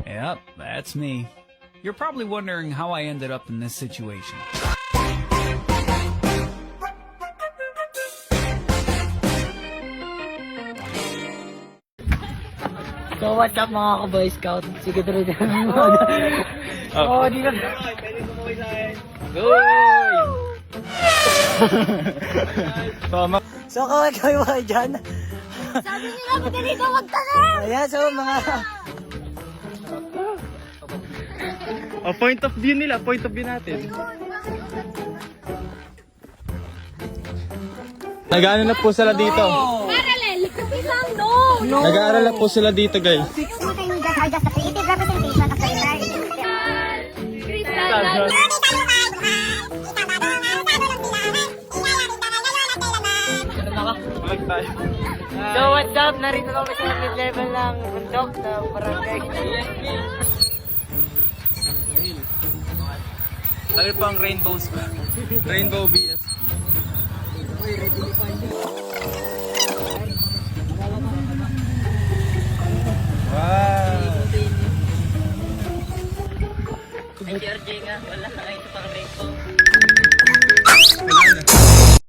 Yep, that's me. You're probably wondering how I ended up in this situation. So what's up mga ka-boy scout? Sige tuloy na. Oo, di na. Pwede tumuwi sa akin. Goy! So kaway mo kayo dyan. Sabi nila, madali ka magtanong! Ayan, so mga... Point of view nila, point of view natin. Nag-ano na po sila dito? Parallel! Isang no! Nag-aaral na po sila dito, guys. Shooting are just a creative representation of the entire Crystal! So what's up? Narito kami sa mid-level ng bundok na barangay. Lagi po ang Rainbows ba? Rainbow BSP. Wow! Ay, RJ nga. Wala. Ay, ito pang rainbow. Wala na.